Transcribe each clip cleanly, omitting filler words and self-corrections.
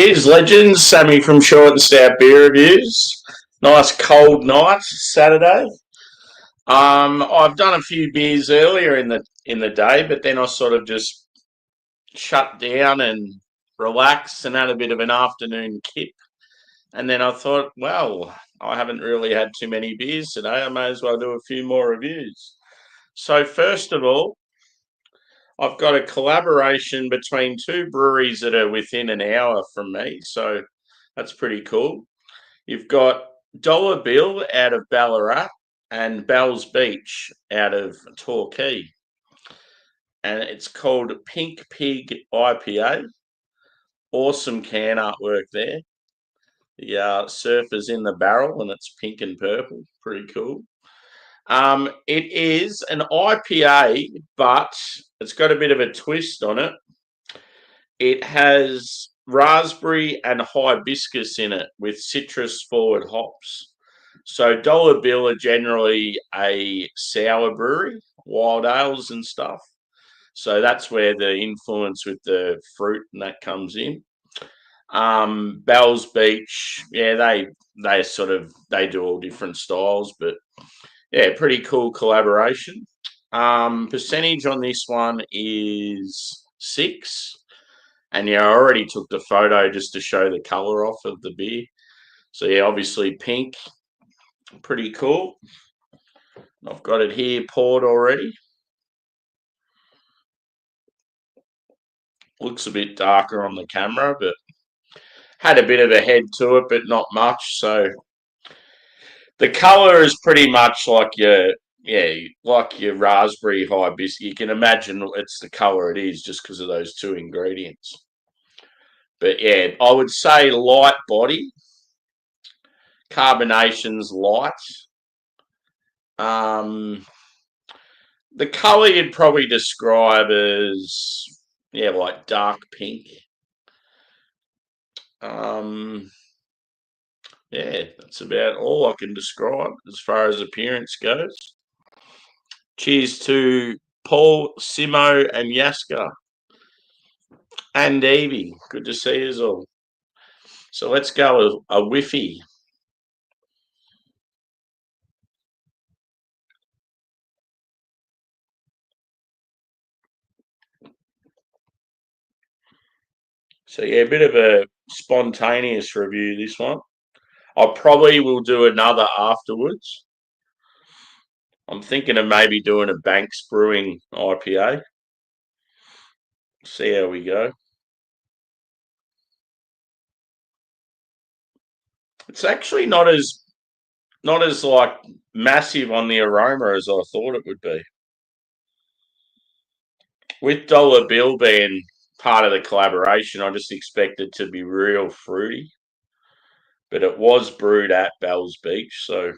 Cheers, legends. Sammy from Short and Stout Beer Reviews. Nice cold night, Saturday. I've done a few beers earlier in the day, but then I sort of just shut down and relaxed and had a bit of an afternoon kip. And then I thought, well, I haven't really had too many beers today. I may as well do a few more reviews. So first of all, I've got a collaboration between two breweries that are within an hour from me, so that's pretty cool. You've got Dollar Bill out of Ballarat and Bell's Beach out of Torquay. And it's called Pink Pig IPA. Awesome can artwork there. The surfer's in the barrel and it's pink and purple. Pretty cool. It is an IPA, but it's got a bit of a twist on it. It has raspberry and hibiscus in it with citrus forward hops. So Dollar Bill are generally a sour brewery, wild ales and stuff. So that's where the influence with the fruit and that comes in. Bell's Beach, yeah, they do all different styles, but yeah, pretty cool collaboration. Percentage on this one is 6. And yeah, I already took the photo just to show the colour off of the beer. So yeah, obviously pink, pretty cool. I've got it here poured already. Looks a bit darker on the camera, but had a bit of a head to it, but not much. So the colour is pretty much like your raspberry hibiscus. You can imagine it's the colour it is just because of those two ingredients. But yeah, I would say light body. Carbonation's light. The colour you'd probably describe as, yeah, like dark pink. Yeah, that's about all I can describe as far as appearance goes. Cheers to Paul, Simo, and Yaska. And Evie. Good to see you all. So let's go a whiffy. So yeah, a bit of a spontaneous review, this one. I probably will do another afterwards. I'm thinking of maybe doing a Banks Brewing IPA. See how we go. It's actually not as like massive on the aroma as I thought it would be. With Dollar Bill being part of the collaboration, I just expected to be real fruity. But it was brewed at Bell's Beach, so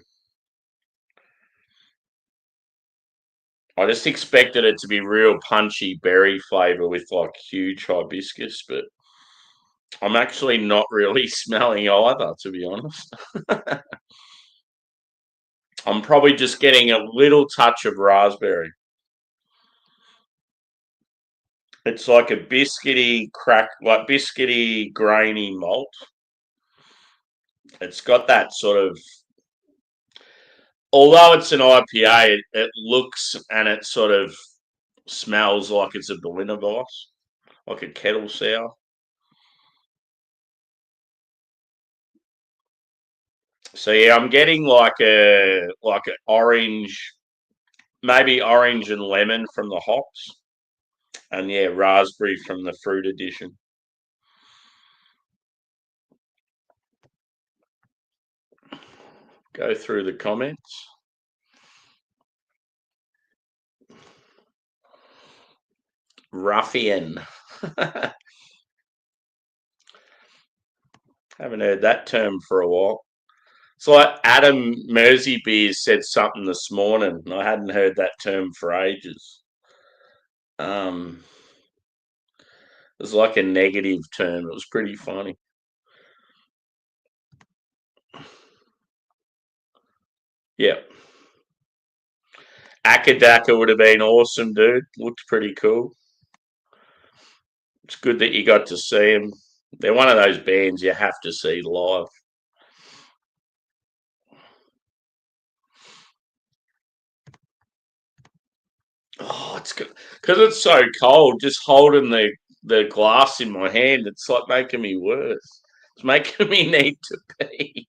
I just expected it to be real punchy berry flavour with like huge hibiscus, but I'm actually not really smelling either, to be honest. I'm probably just getting a little touch of raspberry. It's like a biscuity grainy malt. It's got that sort of, although it's an IPA, it looks and it sort of smells like it's a Berliner Weiss, like a kettle sour. So yeah, I'm getting like a orange, maybe orange and lemon from the hops, and yeah, raspberry from the fruit addition. Go through the comments. Ruffian. Haven't heard that term for a while. It's like Adam Mersey Beers said something this morning, and I hadn't heard that term for ages. It was like a negative term. It was pretty funny. Yeah. Akadaka would have been awesome, dude. Looked pretty cool. It's good that you got to see him. They're one of those bands you have to see live. Oh, it's good because it's so cold. Just holding the glass in my hand, it's like making me worse. It's making me need to pee.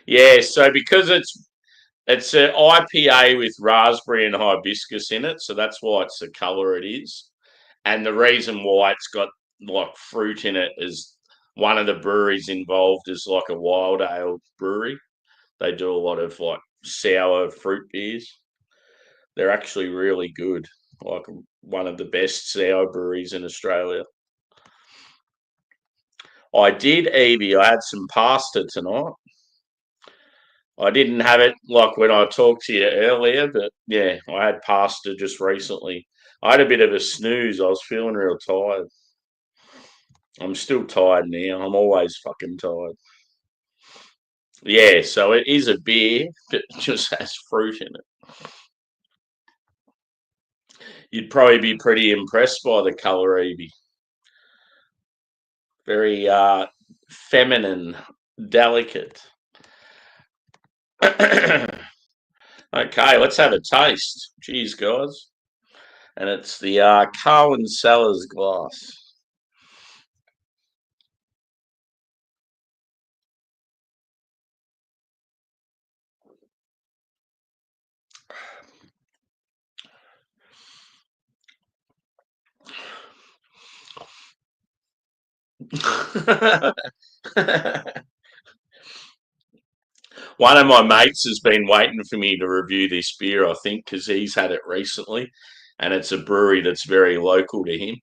Yeah, so because it's an IPA with raspberry and hibiscus in it, so that's why it's the colour it is. And the reason why it's got like fruit in it is one of the breweries involved is like a wild ale brewery. They do a lot of like sour fruit beers. They're actually really good. Like one of the best sour breweries in Australia. I did, Evie. I had some pasta tonight. I didn't have it like when I talked to you earlier, but yeah, I had pasta just recently. I had a bit of a snooze. I was feeling real tired. I'm still tired now. I'm always fucking tired. Yeah, so it is a beer, but it just has fruit in it. You'd probably be pretty impressed by the colour, Evie. Very feminine, delicate. Okay, let's have a taste. Cheers, guys. And it's the Carwyn Cellars glass. One of my mates has been waiting for me to review this beer, I think, because he's had it recently, and it's a brewery that's very local to him.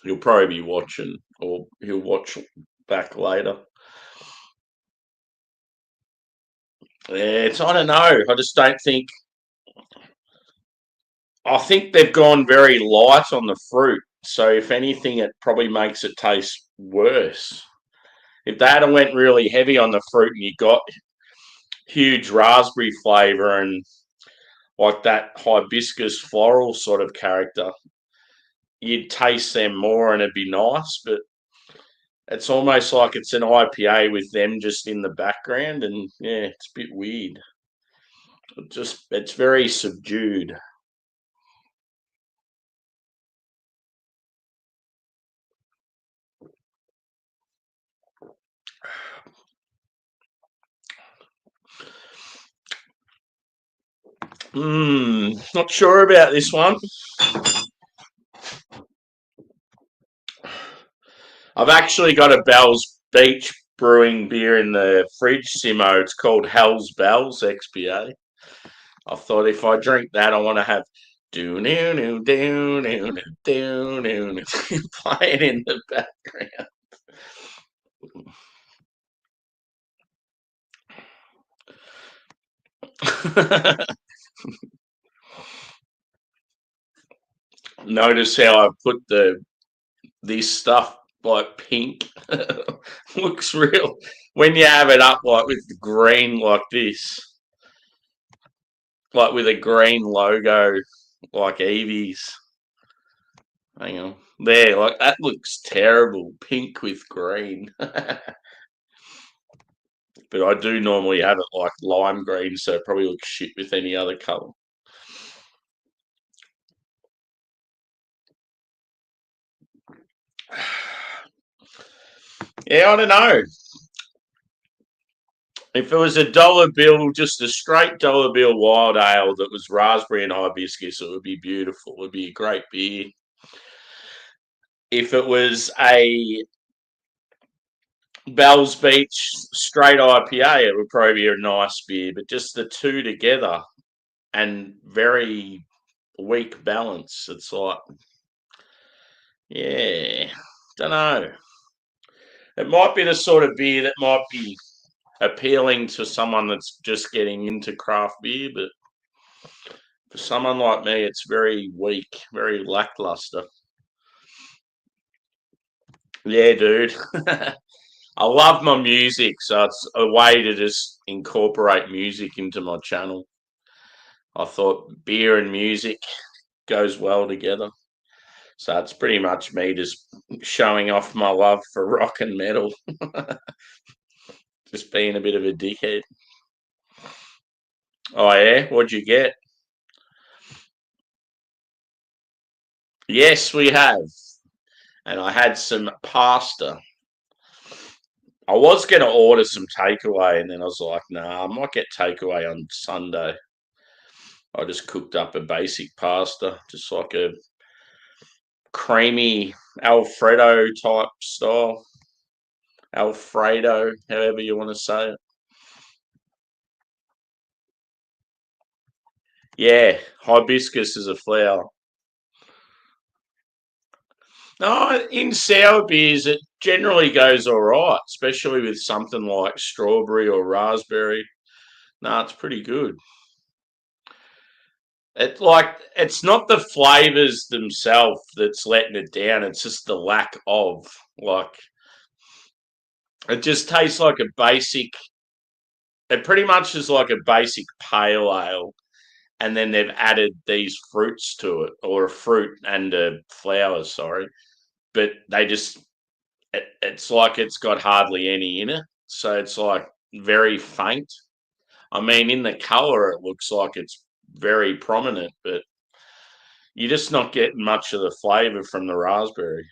He'll probably be watching, or he'll watch back later. Yeah, it's I don't know. I just don't think. I think they've gone very light on the fruit. So if anything, it probably makes it taste worse. If they had went really heavy on the fruit and you got huge raspberry flavour and like that hibiscus floral sort of character, you'd taste them more and it'd be nice. But it's almost like it's an IPA with them just in the background, and yeah, it's a bit weird. It's very subdued. Not sure about this one. I've actually got a Bell's Beach Brewing beer in the fridge, Simo. It's called Hell's Bells XPA. I thought if I drink that, I want to have do do do do do do do playing in the background. Notice how I put this stuff like pink. Looks real when you have it up like with the green like this, like with a green logo like Evie's. Hang on. There, like that looks terrible. Pink with green. But I do normally have it like lime green, so it probably looks shit with any other colour. Yeah, I don't know. If it was a dollar bill, just a straight dollar bill wild ale that was raspberry and hibiscus, it would be beautiful. It would be a great beer. If it was a Bell's Beach straight IPA, it would probably be a nice beer. But just the two together and very weak balance. It's like, yeah, don't know. It might be the sort of beer that might be appealing to someone that's just getting into craft beer, but for someone like me, it's very weak, very lackluster. Yeah, dude. I love my music, so it's a way to just incorporate music into my channel. I thought beer and music goes well together. So it's pretty much me just showing off my love for rock and metal, just being a bit of a dickhead. Oh yeah, what'd you get? Yes, we have, and I had some pasta. I was going to order some takeaway, and then I was like, nah, I might get takeaway on Sunday. I just cooked up a basic pasta, just like a creamy Alfredo type style. Alfredo, however you want to say it. Yeah, hibiscus is a flower. No, in sour beers, it generally goes all right, especially with something like strawberry or raspberry. No, it's pretty good. It's not the flavors themselves that's letting it down. It's just the lack of like it just tastes like a basic. It pretty much is like a basic pale ale, and then they've added these fruits to it, or a fruit and a flower. Sorry, but it's like it's got hardly any in it, so it's like very faint. I mean, in the color, it looks like it's very prominent, but you're just not getting much of the flavor from the raspberry.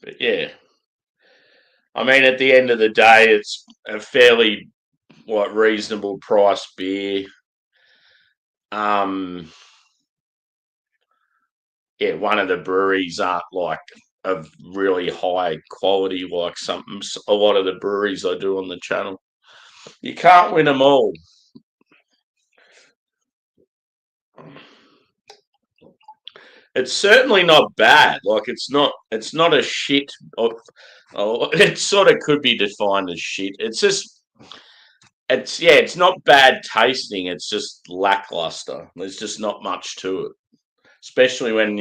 But yeah, I mean, at the end of the day, it's a fairly reasonable price beer. Um, yeah, one of the breweries aren't like of really high quality like something. A lot of the breweries I do on the channel, you can't win them all. It's certainly not bad. Like it's not a shit. It sort of could be defined as shit. It's not bad tasting. It's just lackluster. There's just not much to it, especially when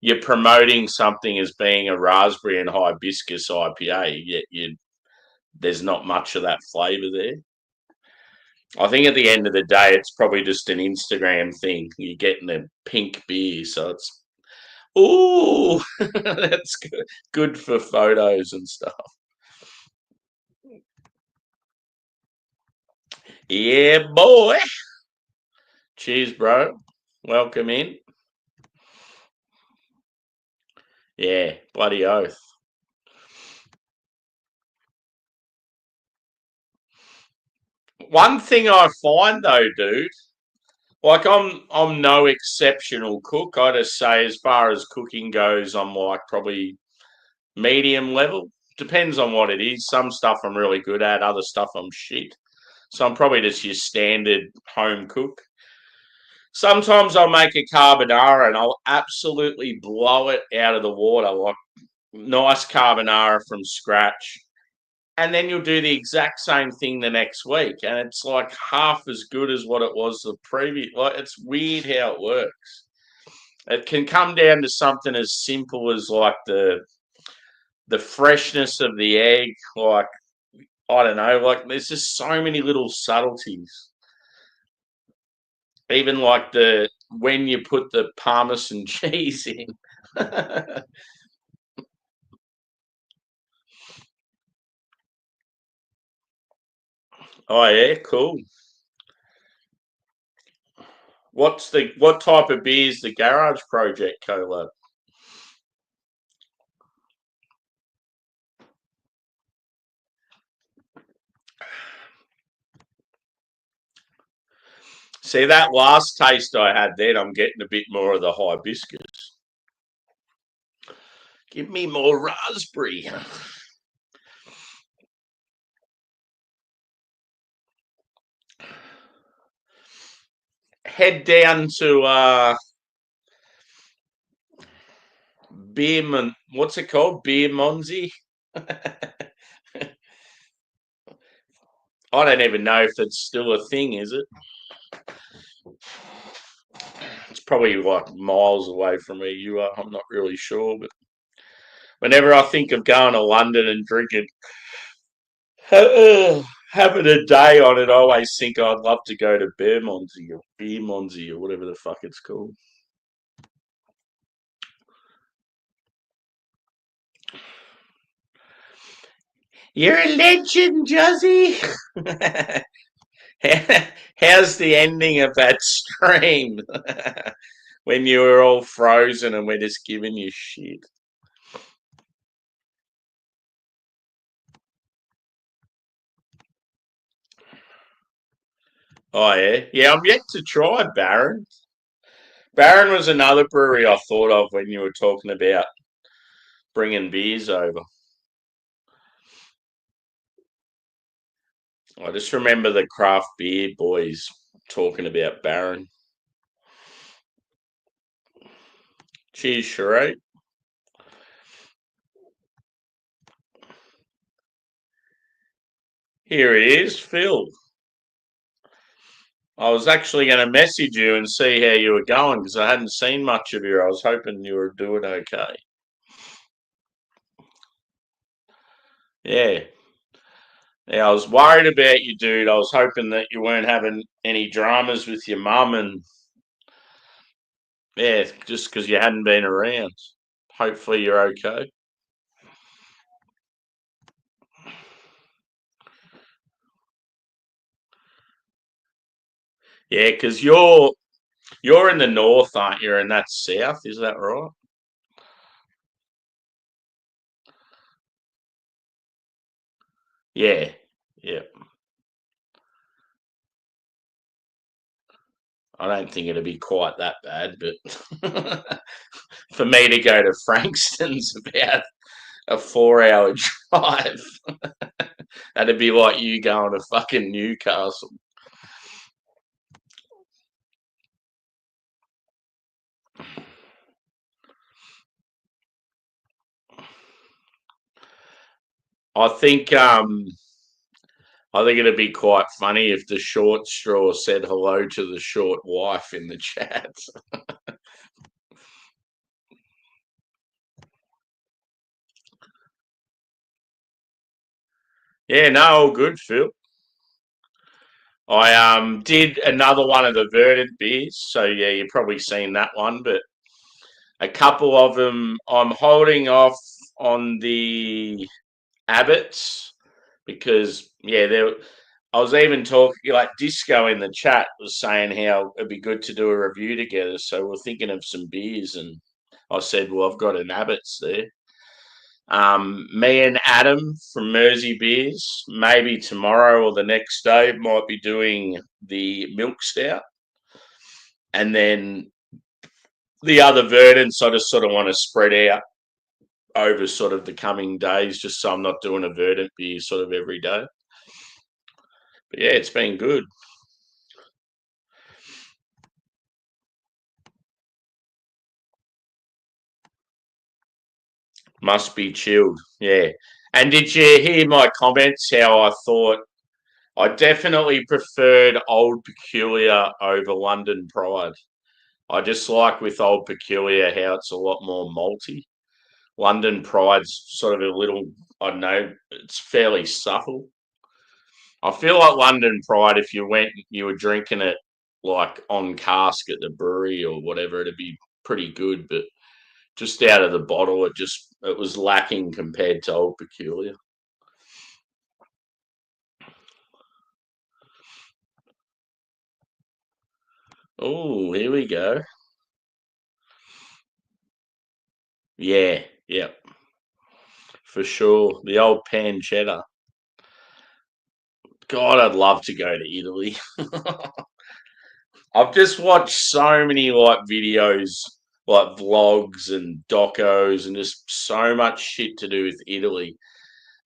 you're promoting something as being a raspberry and hibiscus IPA. Yet there's not much of that flavour there. I think at the end of the day, it's probably just an Instagram thing. You're getting a pink beer, so it's ooh, that's good for photos and stuff. Yeah, boy. Cheers, bro. Welcome in. Yeah, bloody oath. One thing I find though, dude, like I'm no exceptional cook. I just say as far as cooking goes, I'm like probably medium level. Depends on what it is. Some stuff I'm really good at, other stuff I'm shit. So I'm probably just your standard home cook. Sometimes I'll make a carbonara and I'll absolutely blow it out of the water, like nice carbonara from scratch. And then you'll do the exact same thing the next week, and it's like half as good as what it was the previous. Like it's weird how it works. It can come down to something as simple as like the freshness of the egg. Like I don't know, like there's just so many little subtleties. Even like the when you put the parmesan cheese in. Oh yeah, cool. What type of beer is the Garage Project collab? See that last taste I had then, I'm getting a bit more of the hibiscus. Give me more raspberry. Head down to what's it called? Beer Monzi? I don't even know if it's still a thing, is it? It's probably like miles away from where you are. I'm not really sure, but Whenever I think of going to London and drinking, having a day on it, I always think I'd love to go to Bermondsey or whatever the fuck it's called. You're a legend, Juzzy. How's the ending of that stream when you were all frozen and we're just giving you shit? Oh yeah, yeah. I'm yet to try Baron. Baron was another brewery I thought of when you were talking about bringing beers over. I just remember the craft beer boys talking about Baron. Cheers, Sheree. Here he is, Phil. I was actually going to message you and see how you were going because I hadn't seen much of you. I was hoping you were doing okay. Yeah. Yeah, I was worried about you, dude. I was hoping that you weren't having any dramas with your mum and, yeah, just because you hadn't been around. Hopefully you're okay. Yeah, because you're in the north, aren't you? And that's south, is that right? Yeah, yeah. I don't think it'd be quite that bad, but for me to go to Frankston's about a 4 hour drive. That'd be like you going to fucking Newcastle. I think I think it'd be quite funny if the short straw said hello to the short wife in the chat. Yeah, no, all good, Phil. I did another one of the Verdant beers, so yeah, you've probably seen that one, but a couple of them I'm holding off on the Abbots because yeah, there. I was even talking like Disco in the chat was saying how it'd be good to do a review together. So we're thinking of some beers, and I said, well, I've got an Abbots there. Me and Adam from Mersey Beers, maybe tomorrow or the next day, might be doing the milk stout, and then the other verdants. I just sort of want to spread out over sort of the coming days, just so I'm not doing a verdant beer sort of every day. But yeah, it's been good. Must be chilled. Yeah. And did you hear my comments? How I thought I definitely preferred Old Peculiar over London Pride. I just like with Old Peculiar how it's a lot more malty. London Pride's sort of a little, I don't know, it's fairly subtle. I feel like London Pride, if you were drinking it like on cask at the brewery or whatever, it'd be pretty good. But just out of the bottle, it was lacking compared to Old Peculiar. Oh, here we go. Yeah, yeah, for sure. The old pancetta. God, I'd love to go to Italy. I've just watched so many like videos, like vlogs and docos, and just so much shit to do with Italy,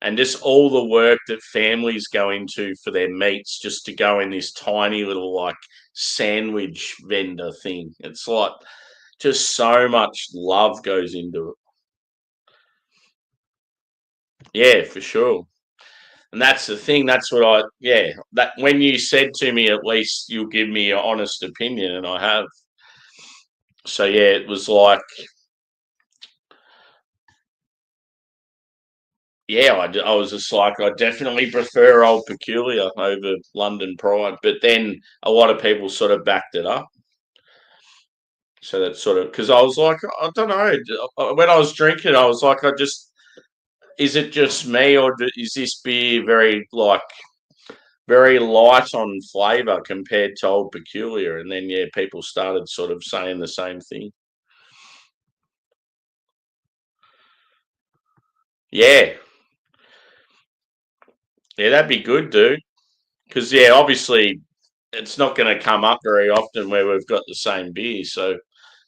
and just all the work that families go into for their meats, just to go in this tiny little like sandwich vendor thing. It's like just so much love goes into it. Yeah, for sure. And that's the thing. That's what yeah. That when you said to me, at least you'll give me an honest opinion, and I have. So yeah, it was like yeah, I was just like, I definitely prefer Old Peculiar over London Pride. But then a lot of people sort of backed it up. So that's sort of because I was like, I don't know. When I was drinking, I was like, is it just me, or is this beer very light on flavour compared to Old Peculiar? And then yeah, people started sort of saying the same thing. Yeah, yeah, that'd be good, dude. Because yeah, obviously it's not going to come up very often where we've got the same beer. So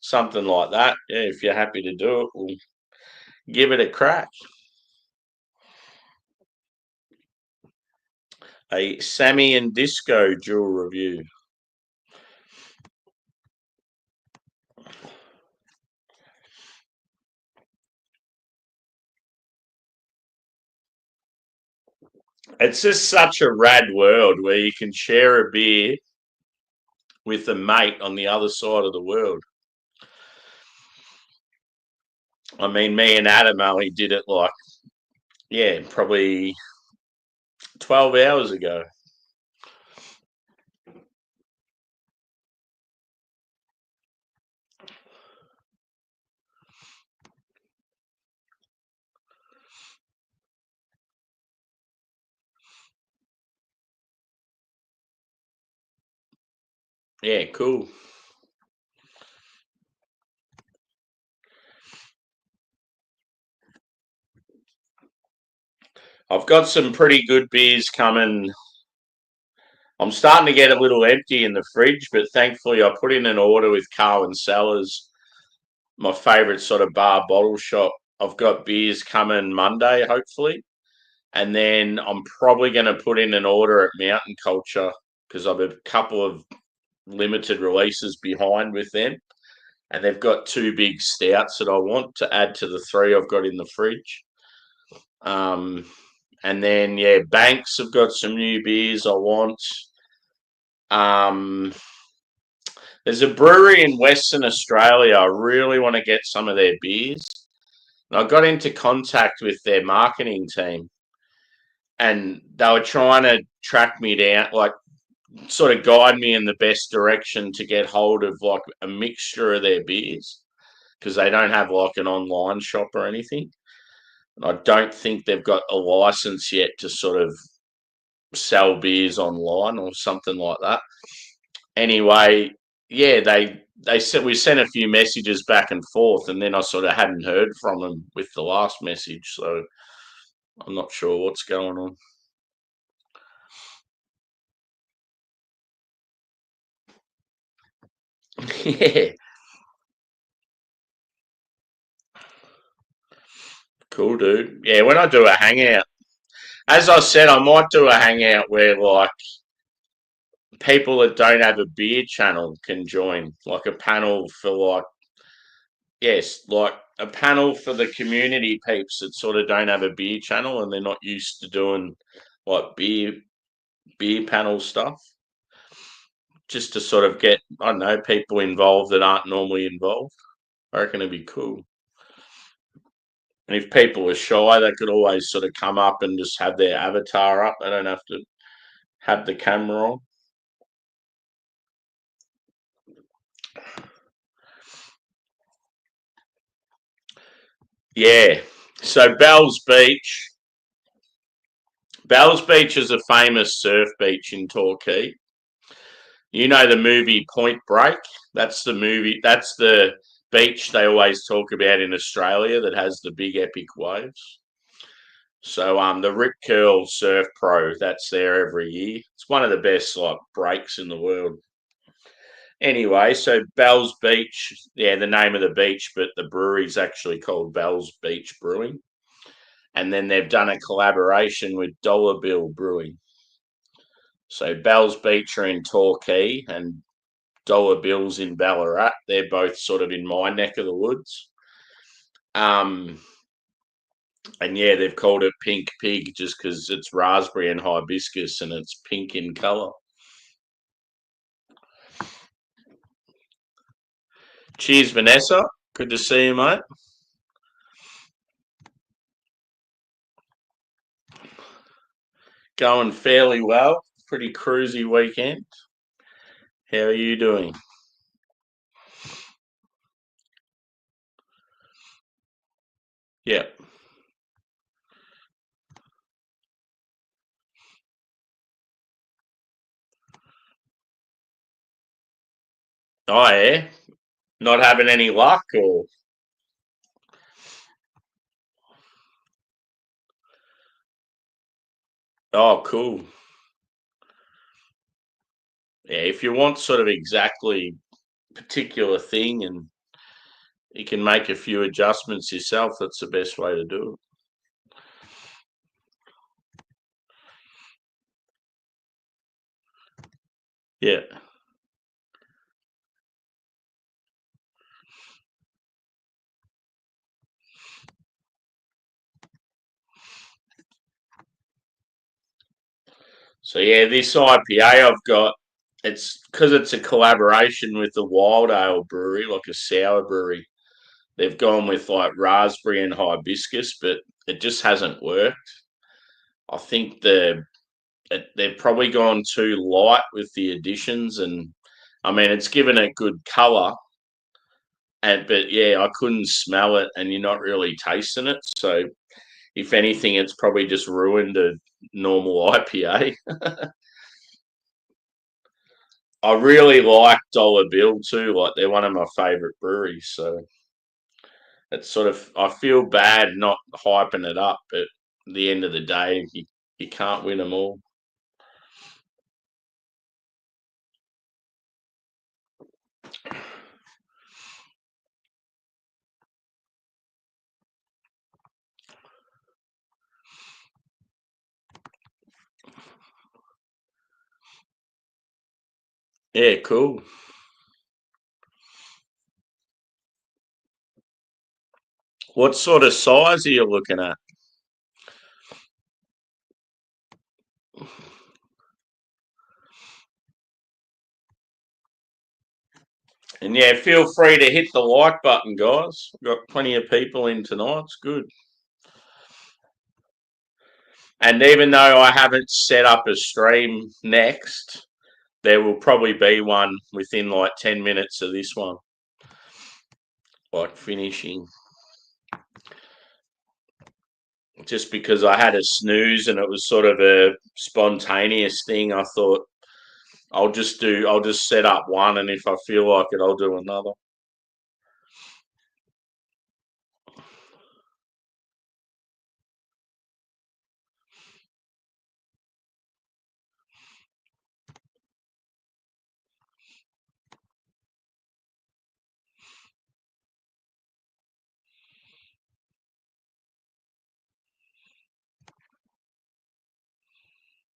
something like that, yeah, if you're happy to do it, we'll give it a crack. A Sammy and Disco dual review. It's just such a rad world where you can share a beer with a mate on the other side of the world. I mean, me and Adam only did it like, yeah, probably 12 hours ago. Yeah, cool. I've got some pretty good beers coming. I'm starting to get a little empty in the fridge, but thankfully I put in an order with Carwin Cellars, my favourite sort of bar bottle shop. I've got beers coming Monday, hopefully. And then I'm probably going to put in an order at Mountain Culture because I've a couple of limited releases behind with them. And they've got two big stouts that I want to add to the three I've got in the fridge. Um, and then, yeah, Banks have got some new beers I want. Um, there's a brewery in Western Australia. I really want to get some of their beers. And I got into contact with their marketing team and they were trying to track me down, like sort of guide me in the best direction to get hold of like a mixture of their beers because they don't have like an online shop or anything. And I don't think they've got a license yet to sort of sell beers online or something like that. Anyway, yeah, they said we sent a few messages back and forth, and then I sort of hadn't heard from them with the last message, so I'm not sure what's going on. Yeah, cool, dude. Yeah, when I do a hangout, as I said, I might do a hangout where like people that don't have a beer channel can join, like a panel for like yes, like a panel for the community peeps that sort of don't have a beer channel and they're not used to doing like beer panel stuff. Just to sort of get, I don't know, people involved that aren't normally involved. I reckon it'd be cool. And if people are shy, they could always sort of come up and just have their avatar up. They don't have to have the camera on. Yeah. So Bells Beach is a famous surf beach in Torquay. You know the movie Point Break? That's the movie. That's the beach they always talk about in Australia that has the big epic waves. So the Rip Curl Surf Pro, that's there every year. It's one of the best like breaks in the world. Anyway, so Bells Beach, yeah, the name of the beach, but the brewery's actually called Bells Beach Brewing. And then they've done a collaboration with Dollar Bill Brewing. So Bells Beach are in Torquay and Dollar Bills in Ballarat. They're both sort of in my neck of the woods. Um, and yeah, they've called it Pink Pig just because it's raspberry and hibiscus and it's pink in colour. Cheers, Vanessa. Good to see you, mate. Going fairly well. Pretty cruisy weekend. How are you doing? Yeah. Oh, yeah. Not having any luck or? Oh, cool. Yeah, if you want sort of exactly particular thing and you can make a few adjustments yourself, that's the best way to do it. Yeah. So yeah, this IPA I've got, it's because it's a collaboration with the Wild Ale Brewery, like a sour brewery. They've gone with like raspberry and hibiscus, but it just hasn't worked. I think they've probably gone too light with the additions, and I mean it's given it good colour, and but yeah, I couldn't smell it, and you're not really tasting it. So if anything, it's probably just ruined a normal IPA. I really like Dollar Bill too. Like they're one of my favourite breweries. So it's sort of I feel bad not hyping it up, but at the end of the day, you can't win them all. Yeah, cool. What sort of size are you looking at? And yeah, feel free to hit the like button, guys. We've got plenty of people in tonight. It's good. And even though I haven't set up a stream next, there will probably be one within like 10 minutes of this one, like finishing. Just because I had a snooze and it was sort of a spontaneous thing, I thought I'll just set up one, and if I feel like it, I'll do another.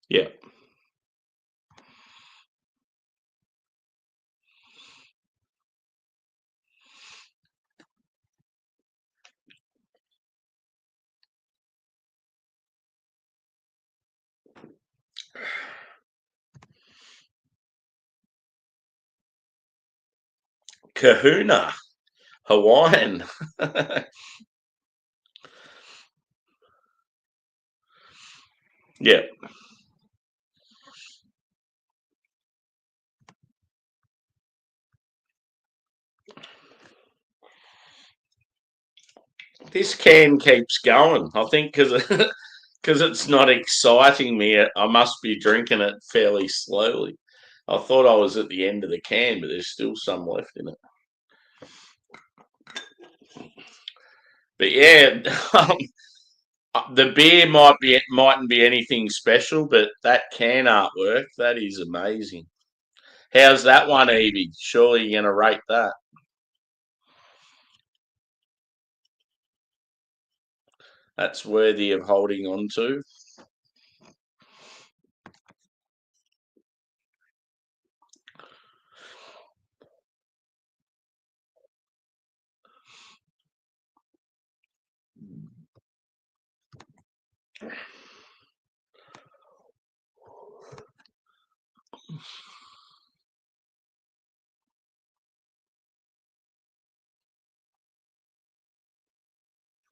Yeah. Kahuna, Hawaiian. Yeah. This can keeps going. I think because it's not exciting me, I must be drinking it fairly slowly. I thought I was at the end of the can, but there's still some left in it. But yeah, the beer mightn't be anything special, but that can artwork that is amazing. How's that one, Evie? Surely you're gonna rate that. That's worthy of holding on to.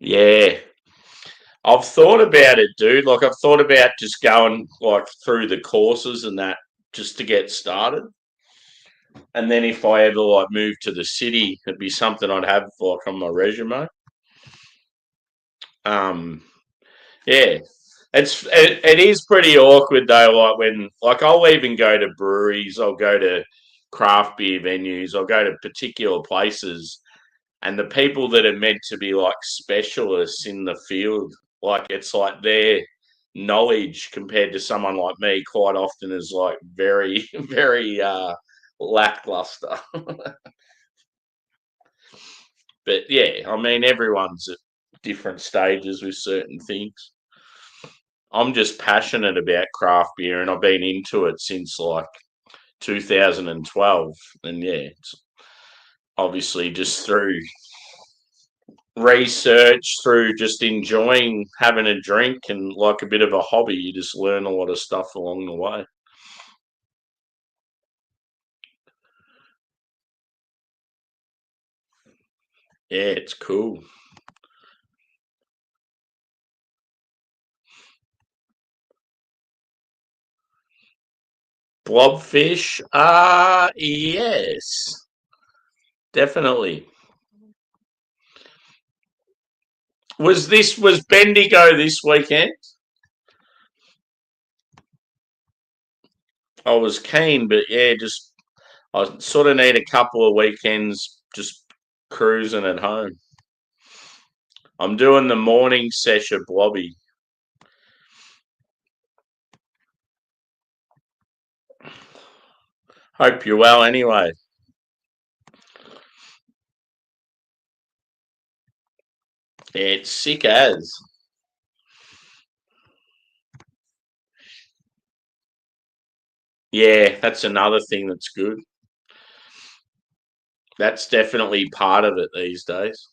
Yeah, I've thought about it, dude. Like I've thought about just going like through the courses and that just to get started. And then if I ever like move to the city, it'd be something I'd have like on my resume. Um, yeah, it is pretty awkward though. Like when like I'll even go to breweries, I'll go to craft beer venues, I'll go to particular places, and the people that are meant to be like specialists in the field, like it's like their knowledge compared to someone like me quite often is like very very lackluster. But yeah, I mean everyone's at different stages with certain things. I'm just passionate about craft beer and I've been into it since like 2012. And yeah, it's obviously just through research, through just enjoying having a drink and like a bit of a hobby, you just learn a lot of stuff along the way. Yeah, it's cool. Blobfish, yes, definitely. Was Bendigo this weekend? I was keen, but yeah, just I sort of need a couple of weekends just cruising at home. I'm doing the morning sesh at Blobby. Hope you're well anyway. Yeah, it's sick as. Yeah, that's another thing that's good. That's definitely part of it these days.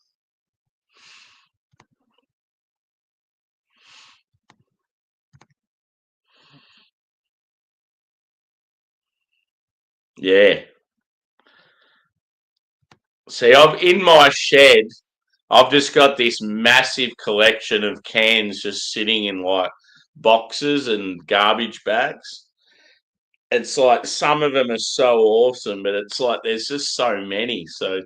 Yeah. See, I've in my shed, I've just got this massive collection of cans just sitting in like boxes and garbage bags. It's like some of them are so awesome, but it's like there's just so many. So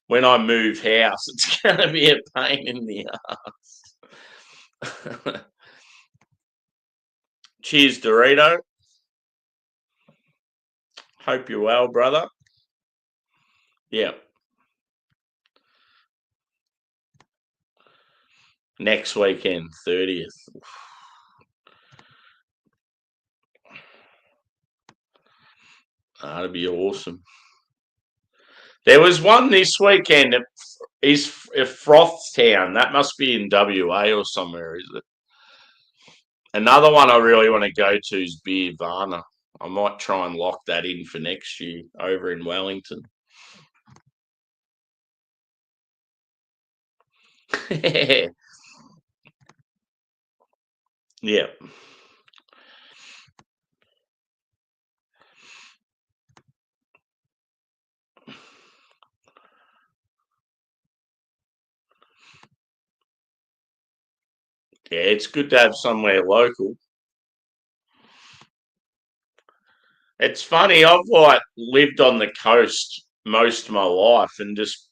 when I move house, it's going to be a pain in the ass. Cheers, Dorito. Hope you're well, brother. Yeah. Next weekend, 30th. That'd be awesome. There was one this weekend at Frothtown. That must be in WA or somewhere, is it? Another one I really want to go to is Beer Varna. I might try and lock that in for next year over in Wellington. Yeah. Yeah, it's good to have somewhere local. It's funny, I've like lived on the coast most of my life and just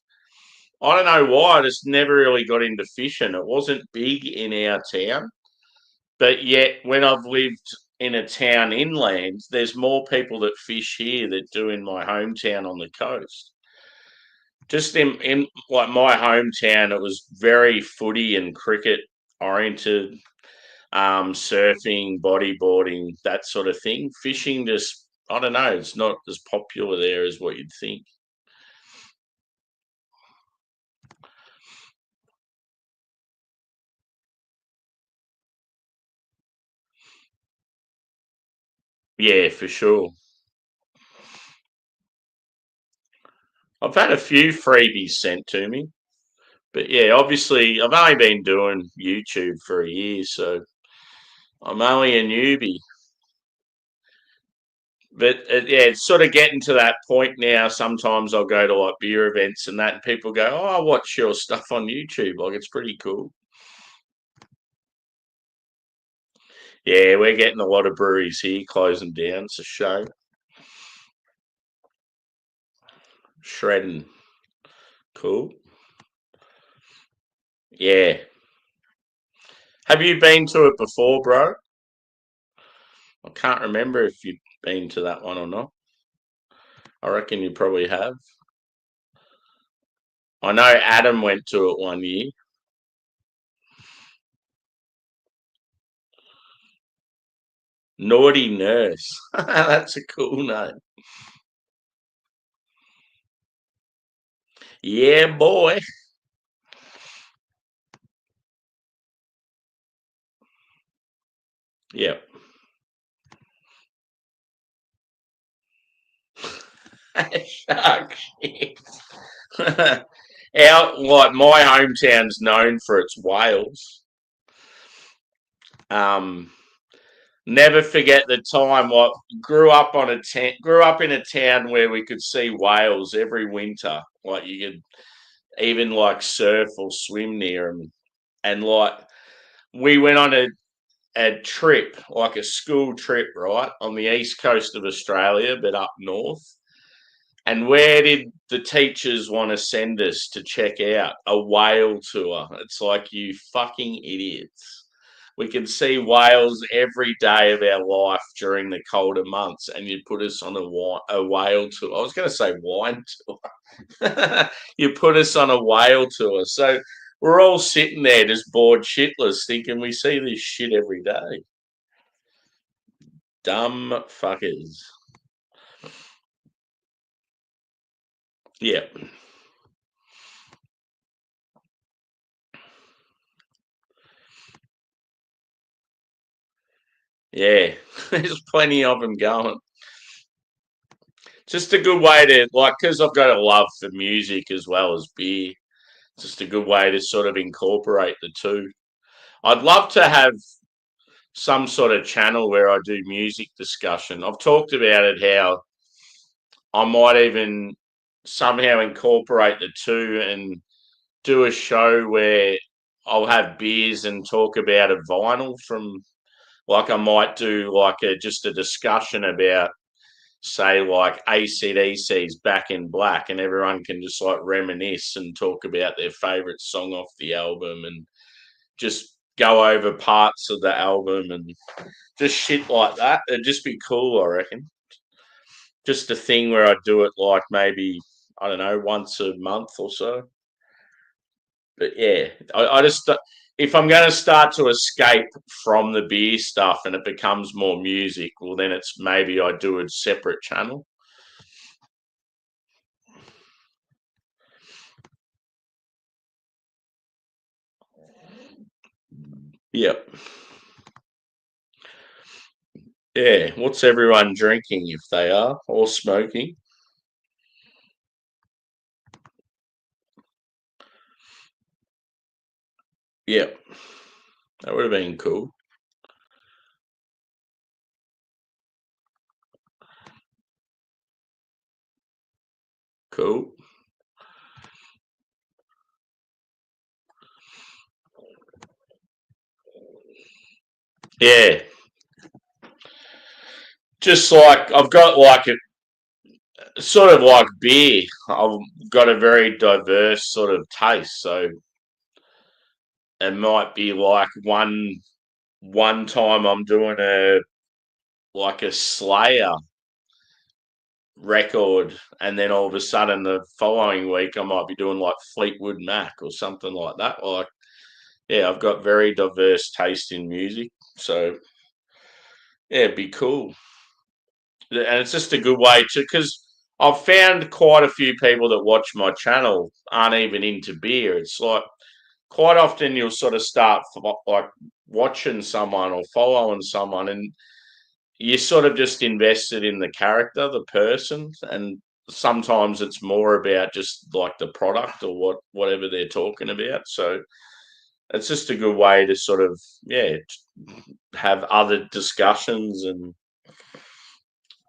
I don't know why, I just never really got into fishing. It wasn't big in our town. But yet, when I've lived in a town inland, there's more people that fish here that do in my hometown on the coast. Just in like my hometown, it was very footy and cricket oriented, surfing, bodyboarding, that sort of thing. Fishing just, I don't know, it's not as popular there as what you'd think. Yeah, for sure. I've had a few freebies sent to me. But yeah, obviously, I've only been doing YouTube for a year, so I'm only a newbie. But yeah, it's sort of getting to that point now. Sometimes I'll go to like beer events and that, and people go, "Oh, I watch your stuff on YouTube. Like it's pretty cool." Yeah, we're getting a lot of breweries here closing down. It's a shame. Shredding. Cool. Yeah. Have you been to it before, bro? I can't remember if you've been to that one or not. I reckon you probably have. I know Adam went to it one year. Naughty Nurse. That's a cool name. Yeah, boy. Yep. Shark shit. Like my hometown's known for its whales. Um, Never forget the time. What grew up in a town where we could see whales every winter. Like you could even like surf or swim near them, and like we went on a trip, like a school trip, right on the east coast of Australia, but up north. And where did the teachers want to send us to check out? A whale tour. It's like, you fucking idiots. We can see whales every day of our life during the colder months, and you put us on a whale tour. I was going to say wine tour. You put us on a whale tour. So we're all sitting there just bored shitless thinking we see this shit every day. Dumb fuckers. Yeah. Yeah. There's plenty of them going. Just a good way to, like, because I've got a love for music as well as beer. Just a good way to sort of incorporate the two. I'd love to have some sort of channel where I do music discussion. I've talked about it how I might even somehow incorporate the two and do a show where I'll have beers and talk about a vinyl from, like, I might do like just a discussion about, say, like AC/DC's Back in Black, and everyone can just like reminisce and talk about their favorite song off the album and just go over parts of the album and just shit like that. It'd just be cool, I reckon. Just a thing where I do it like maybe, I don't know, once a month or so. But yeah, I just, if I'm going to start to escape from the beer stuff and it becomes more music, well, then it's maybe I do a separate channel. Yep. Yeah. What's everyone drinking if they are, or smoking? Yep. That would have been cool. Cool. Yeah. Just like I've got like a sort of like beer. I've got a very diverse sort of taste. So it might be like one time I'm doing a like a Slayer record, and then all of a sudden the following week I might be doing like Fleetwood Mac or something like that. Like, yeah, I've got very diverse taste in music, so yeah, it'd be cool. And it's just a good way to, because I've found quite a few people that watch my channel aren't even into beer. It's like quite often you'll sort of start like watching someone or following someone, and you're sort of just invested in the character, the person, and sometimes it's more about just like the product or whatever they're talking about. So it's just a good way to sort of, yeah, have other discussions. And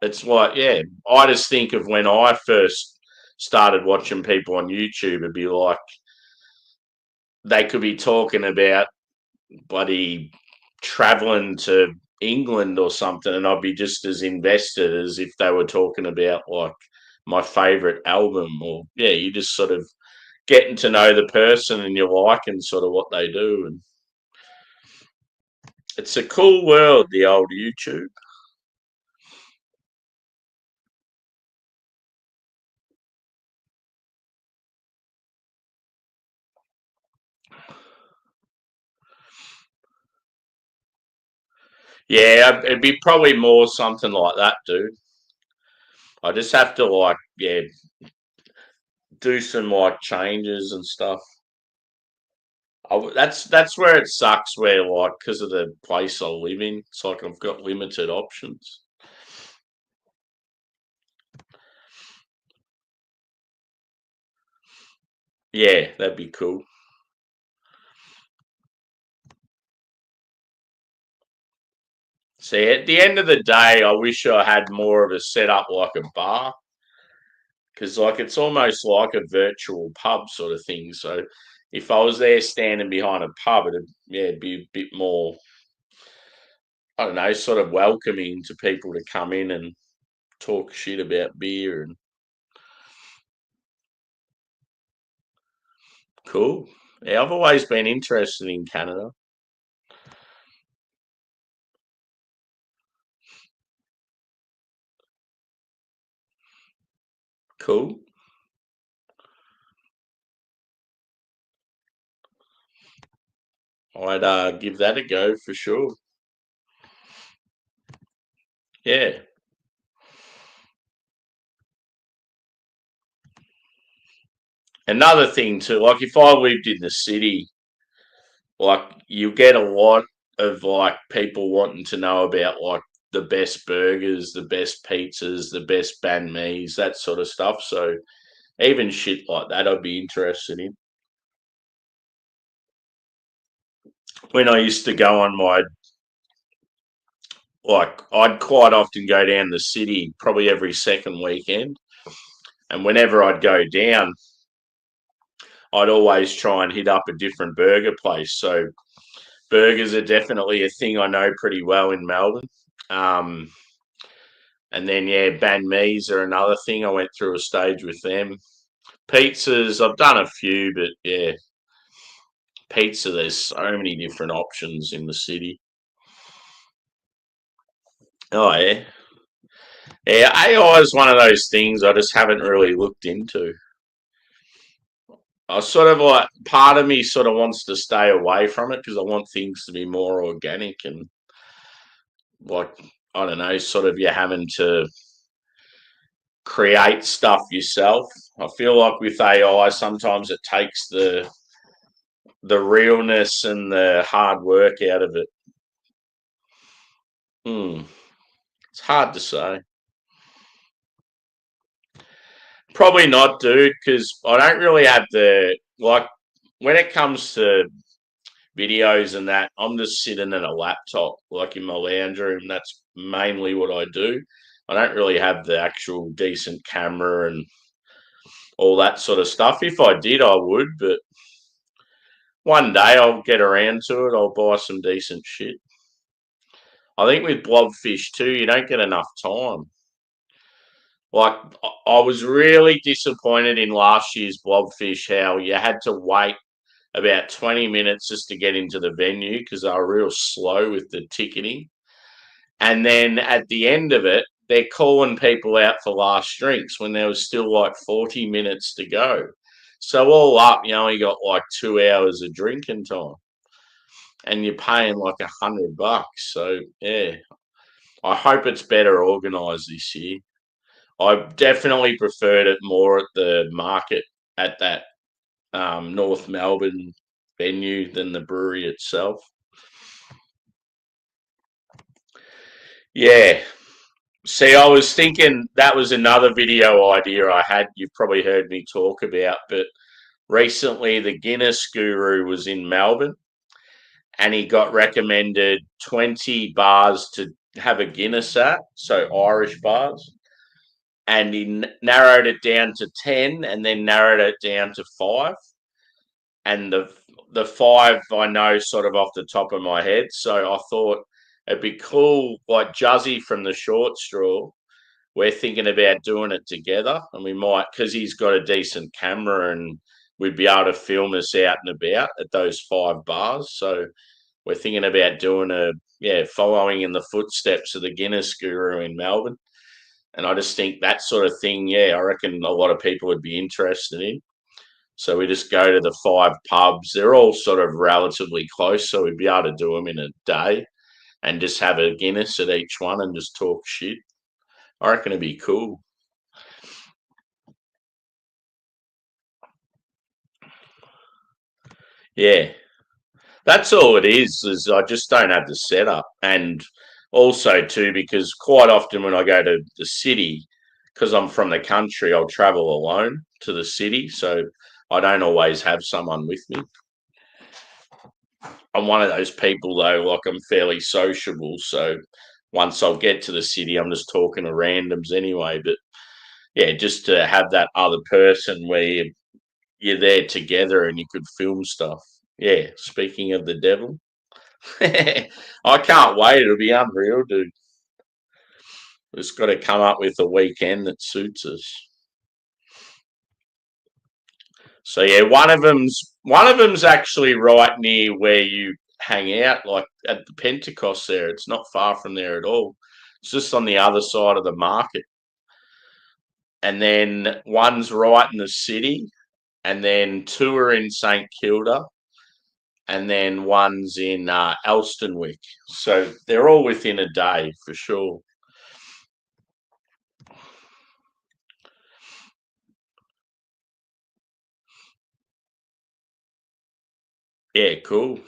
it's like, yeah, I just think of when I first started watching people on YouTube, it'd be like they could be talking about bloody traveling to England or something, and I'd be just as invested as if they were talking about like my favorite album. Or yeah, you just sort of getting to know the person and you like and sort of what they do, and it's a cool world, the old YouTube. Yeah, it'd be probably more something like that, dude. I just have to like, yeah, do some like changes and stuff. That's where it sucks. Where like because of the place I live in, it's like I've got limited options. Yeah, that'd be cool. See, at the end of the day, I wish I had more of a setup like a bar, because like it's almost like a virtual pub sort of thing. So if I was there standing behind a pub, it'd yeah be a bit more, I don't know, sort of welcoming to people to come in and talk shit about beer and cool. Yeah, I've always been interested in Canada. Cool. I'd give that a go for sure. Yeah. Another thing too, like if I lived in the city, like you get a lot of like people wanting to know about like the best burgers, the best pizzas, the best banh mi's, that sort of stuff. So even shit like that, I'd be interested in. When I used to go on my like, I'd quite often go down the city, probably every second weekend, and whenever I'd go down, I'd always try and hit up a different burger place. So burgers are definitely a thing I know pretty well in Melbourne. Um, and then yeah, banh mi's are another thing. I went through a stage with them. Pizzas, I've done a few, but yeah, pizza. There's so many different options in the city. Oh yeah, yeah. AI is one of those things I just haven't really looked into. I sort of like part of me sort of wants to stay away from it because I want things to be more organic and like I don't know, sort of you having to create stuff yourself. I feel like with AI, sometimes it takes the realness and the hard work out of it. Hmm. It's hard to say. Probably not, dude, because I don't really have the like when it comes to videos and that. I'm just sitting at a laptop, like in my lounge room. That's mainly what I do. I don't really have the actual decent camera and all that sort of stuff. If I did, I would, but one day I'll get around to it. I'll buy some decent shit. I think with blobfish too, you don't get enough time. Like I was really disappointed in last year's blobfish how you had to wait about 20 minutes just to get into the venue because they were real slow with the ticketing. And then at the end of it, they're calling people out for last drinks when there was still like 40 minutes to go. So all up, you only got like 2 hours of drinking time, and you're paying like $100. So yeah, I hope it's better organised this year. I definitely preferred it more at the market at that North Melbourne venue than the brewery itself. Yeah. See, I was thinking that was another video idea I had. You've probably heard me talk about, but recently the Guinness guru was in Melbourne and he got recommended 20 bars to have a Guinness at, so Irish bars. And he narrowed it down to 10 and then narrowed it down to five. And the five I know sort of off the top of my head. So I thought it'd be cool, like Juzzy from the Short Straw. We're thinking about doing it together, and we might, because he's got a decent camera, and we'd be able to film us out and about at those 5 bars. So we're thinking about doing following in the footsteps of the Guinness guru in Melbourne. And I just think that sort of thing, I reckon a lot of people would be interested in. So we just go to the 5 pubs. They're all sort of relatively close, so we'd be able to do them in a day and just have a Guinness at each one and just talk shit. I reckon it'd be cool. Yeah, that's all it is I just don't have the setup. And also, too, because quite often when I go to the city, because I'm from the country, I'll travel alone to the city. So I don't always have someone with me. I'm one of those people, though, like I'm fairly sociable. So once I'll get to the city, I'm just talking to randoms anyway. But yeah, just to have that other person where you're there together and you could film stuff. Yeah, speaking of the devil, I can't wait. It'll be unreal, dude. We've just got to come up with a weekend that suits us. So yeah, one of them's actually right near where you hang out, like at the Pentecost there. It's not far from there at all. It's just on the other side of the market. And then one's right in the city, and then two are in St Kilda, and then one's in Elstonwick. So they're all within a day for sure. Yeah, cool.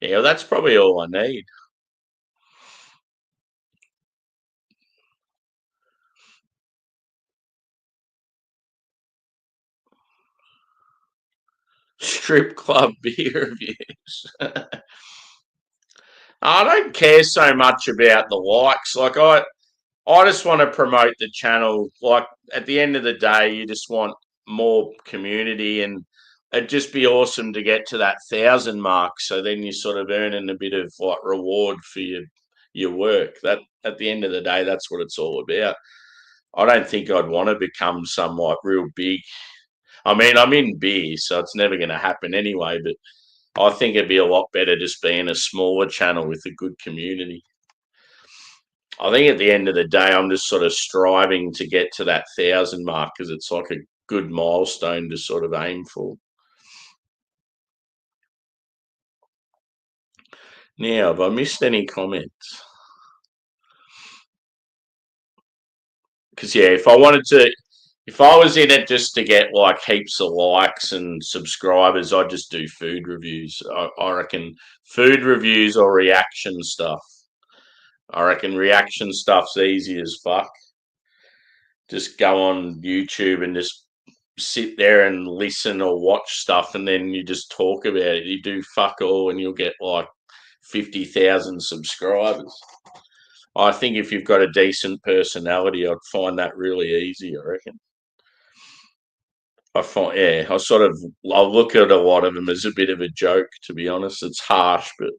Yeah, well, that's probably all I need. Strip club beer reviews. I don't care so much about the likes. Like I just want to promote the channel. Like at the end of the day, you just want more community, and it'd just be awesome to get to that 1,000 mark. So then you're sort of earning a bit of like reward for your work. That at the end of the day, that's what it's all about. I don't think I'd want to become some like real big. I mean, I'm in beer, so it's never going to happen anyway. But I think it'd be a lot better just being a smaller channel with a good community. I think at the end of the day, I'm just sort of striving to get to that 1,000 mark because it's like a good milestone to sort of aim for. Now, have I missed any comments? Because yeah, if I was in it just to get like heaps of likes and subscribers, I'd just do food reviews. I reckon food reviews or reaction stuff. I reckon reaction stuff's easy as fuck. Just go on YouTube and just sit there and listen or watch stuff, and then you just talk about it. You do fuck all, and you'll get like 50,000 subscribers. I think if you've got a decent personality, I'd find that really easy. I reckon. I sort of, I look at a lot of them as a bit of a joke, to be honest. It's harsh, but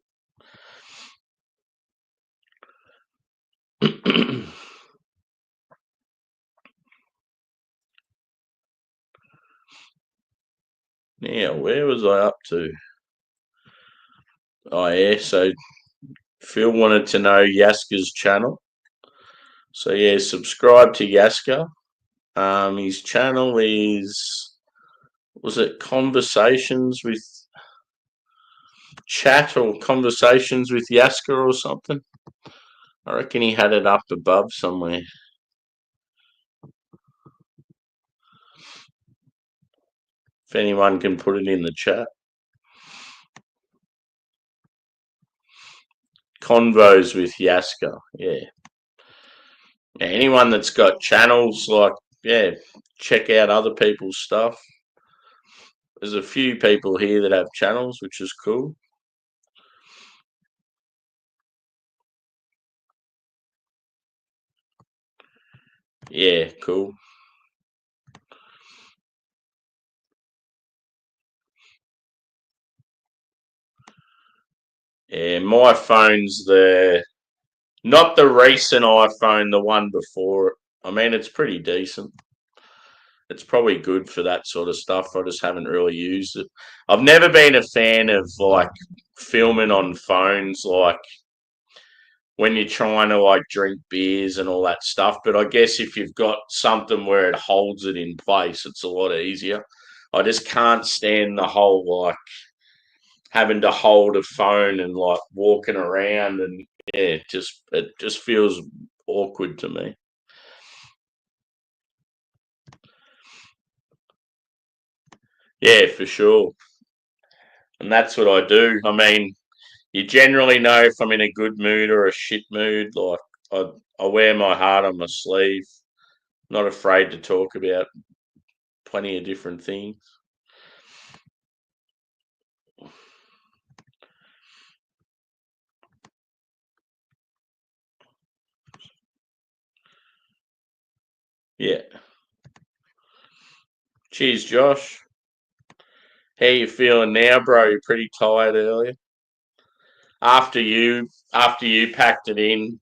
now, where was I up to? Oh, yeah. So Phil wanted to know Yaska's channel. So, yeah, subscribe to Yaska. His channel is, was it Conversations with Chat or Conversations with Yaska or something? I reckon he had it up above somewhere. If anyone can put it in the chat. Convos with Yaska. Yeah. Anyone that's got channels, like, yeah, check out other people's stuff. There's a few people here that have channels, which is cool. Yeah, cool. Yeah, my phone's not the recent iPhone, the one before it. I mean, it's pretty decent. It's probably good for that sort of stuff. I just haven't really used it. I've never been a fan of like filming on phones, like when you're trying to like drink beers and all that stuff. But I guess if you've got something where it holds it in place, it's a lot easier. I just can't stand the whole like having to hold a phone and like walking around and yeah, it just feels awkward to me. Yeah, for sure. And that's what I do. I mean, you generally know if I'm in a good mood or a shit mood. Like I wear my heart on my sleeve. Not afraid to talk about plenty of different things. Yeah. Cheers, Josh. How you feeling now, bro? You're pretty tired earlier. After you packed it in,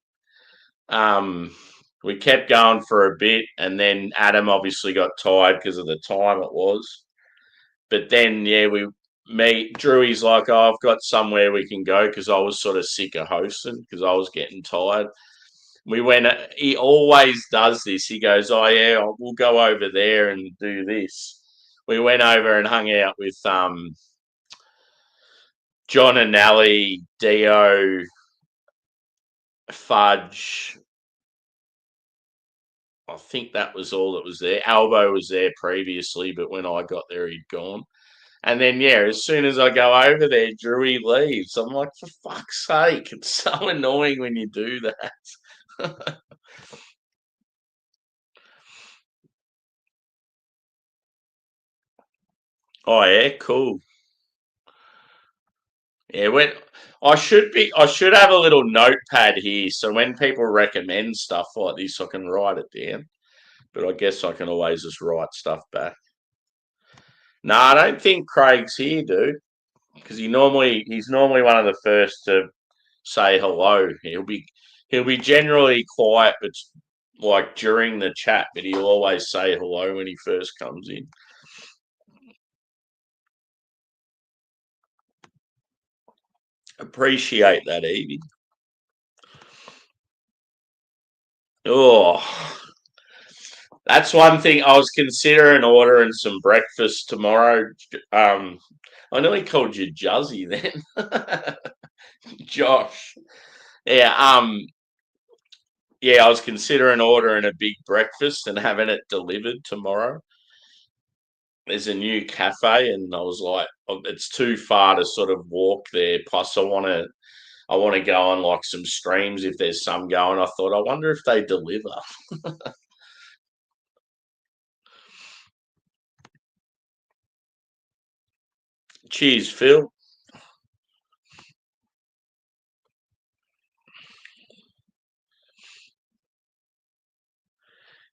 um, we kept going for a bit, and then Adam obviously got tired because of the time it was. But then, yeah, Drewy's like, oh, I've got somewhere we can go because I was sort of sick of hosting because I was getting tired. We went. He always does this. He goes, "Oh yeah, we'll go over there and do this." We went over and hung out with John and Nelly, Dio, Fudge. I think that was all that was there. Albo was there previously, but when I got there, he'd gone. And then, yeah, as soon as I go over there, Drewy leaves. I'm like, for fuck's sake, it's so annoying when you do that. Oh yeah, cool. Yeah, I should have a little notepad here so when people recommend stuff like this, I can write it down. But I guess I can always just write stuff back. No, I don't think Craig's here, dude, because he's normally one of the first to say hello. He'll be generally quiet, but like during the chat, but he'll always say hello when he first comes in. Appreciate that, Evie. Oh, that's one thing I was considering ordering some breakfast tomorrow. Um, I nearly called you Juzzy then, Josh. Yeah, yeah, I was considering ordering a big breakfast and having it delivered tomorrow. There's a new cafe, and I was like, oh, it's too far to sort of walk there. Plus, I want to go on like some streams if there's some going. I thought, I wonder if they deliver. Cheers, Phil.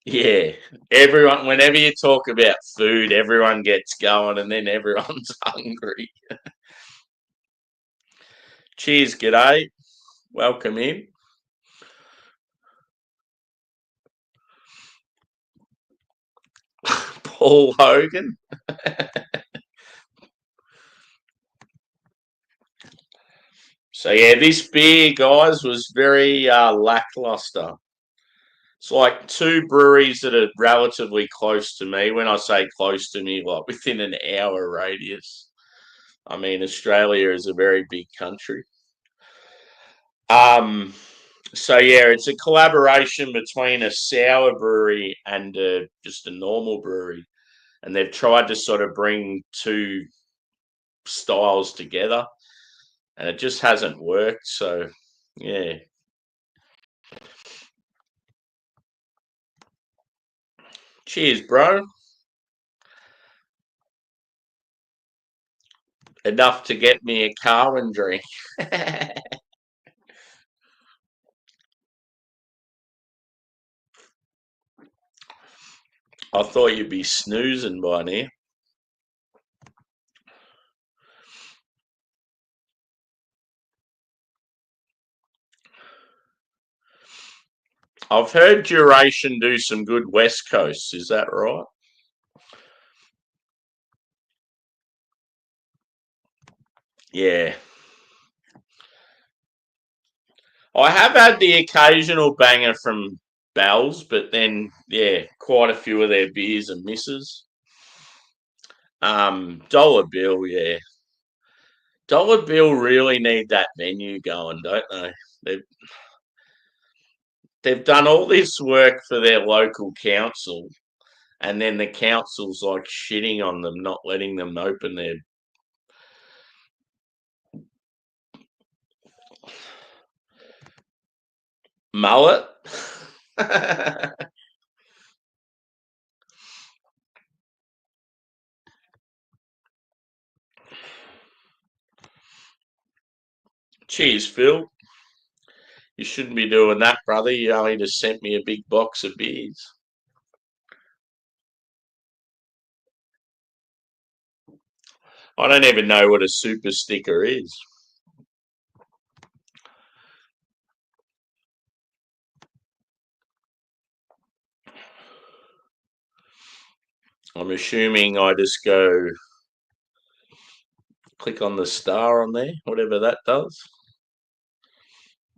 Yeah, everyone. Whenever you talk about food, everyone gets going, and then everyone's hungry. Cheers, g'day. Welcome in, Paul Hogan. So yeah, this beer, guys, was very lackluster. It's like two breweries that are relatively close to me. When I say close to me, like within an hour radius. I mean, Australia is a very big country. Um, so yeah, it's a collaboration between a sour brewery and just a normal brewery, and they've tried to sort of bring two styles together, and it just hasn't worked. So yeah, cheers, bro. Enough to get me a Carwin drink. I thought you'd be snoozing by now. I've heard Duration do some good West Coast. Is that right? Yeah. I have had the occasional banger from Bells, but then, yeah, quite a few of their beers are misses. Dollar Bill, yeah. Dollar Bill really need that menu going, don't they? They've, they've done all this work for their local council, and then the council's like shitting on them, not letting them open their mullet. Cheers, Phil. You shouldn't be doing that, brother. You only just sent me a big box of beers. I don't even know what a super sticker is. I'm assuming I just go click on the star on there, whatever that does.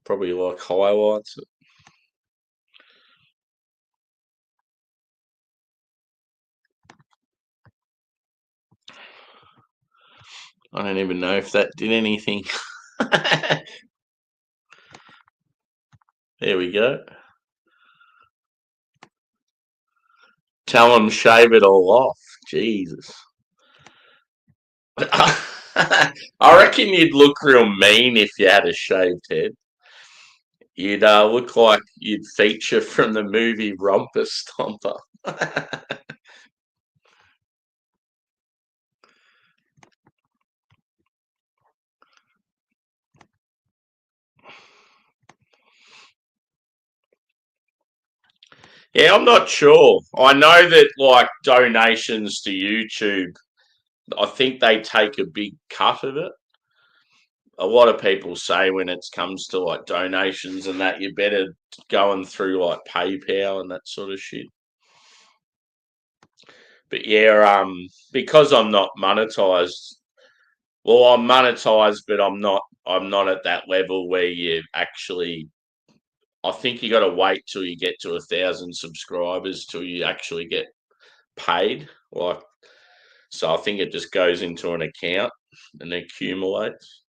Probably like highlights it. I don't even know if that did anything. There we go. Tell them shave it all off. Jesus. I reckon you'd look real mean if you had a shaved head. You'd look like you'd feature from the movie Romper Stomper. Yeah, I'm not sure. I know that like donations to YouTube, I think they take a big cut of it. A lot of people say when it comes to like donations and that, you're better going through like PayPal and that sort of shit. But yeah, because I'm not monetized. Well, I'm monetized, but I'm not. I'm not at that level where you actually. I think you got to wait till you get to 1,000 subscribers till you actually get paid. Like, so I think it just goes into an account and accumulates.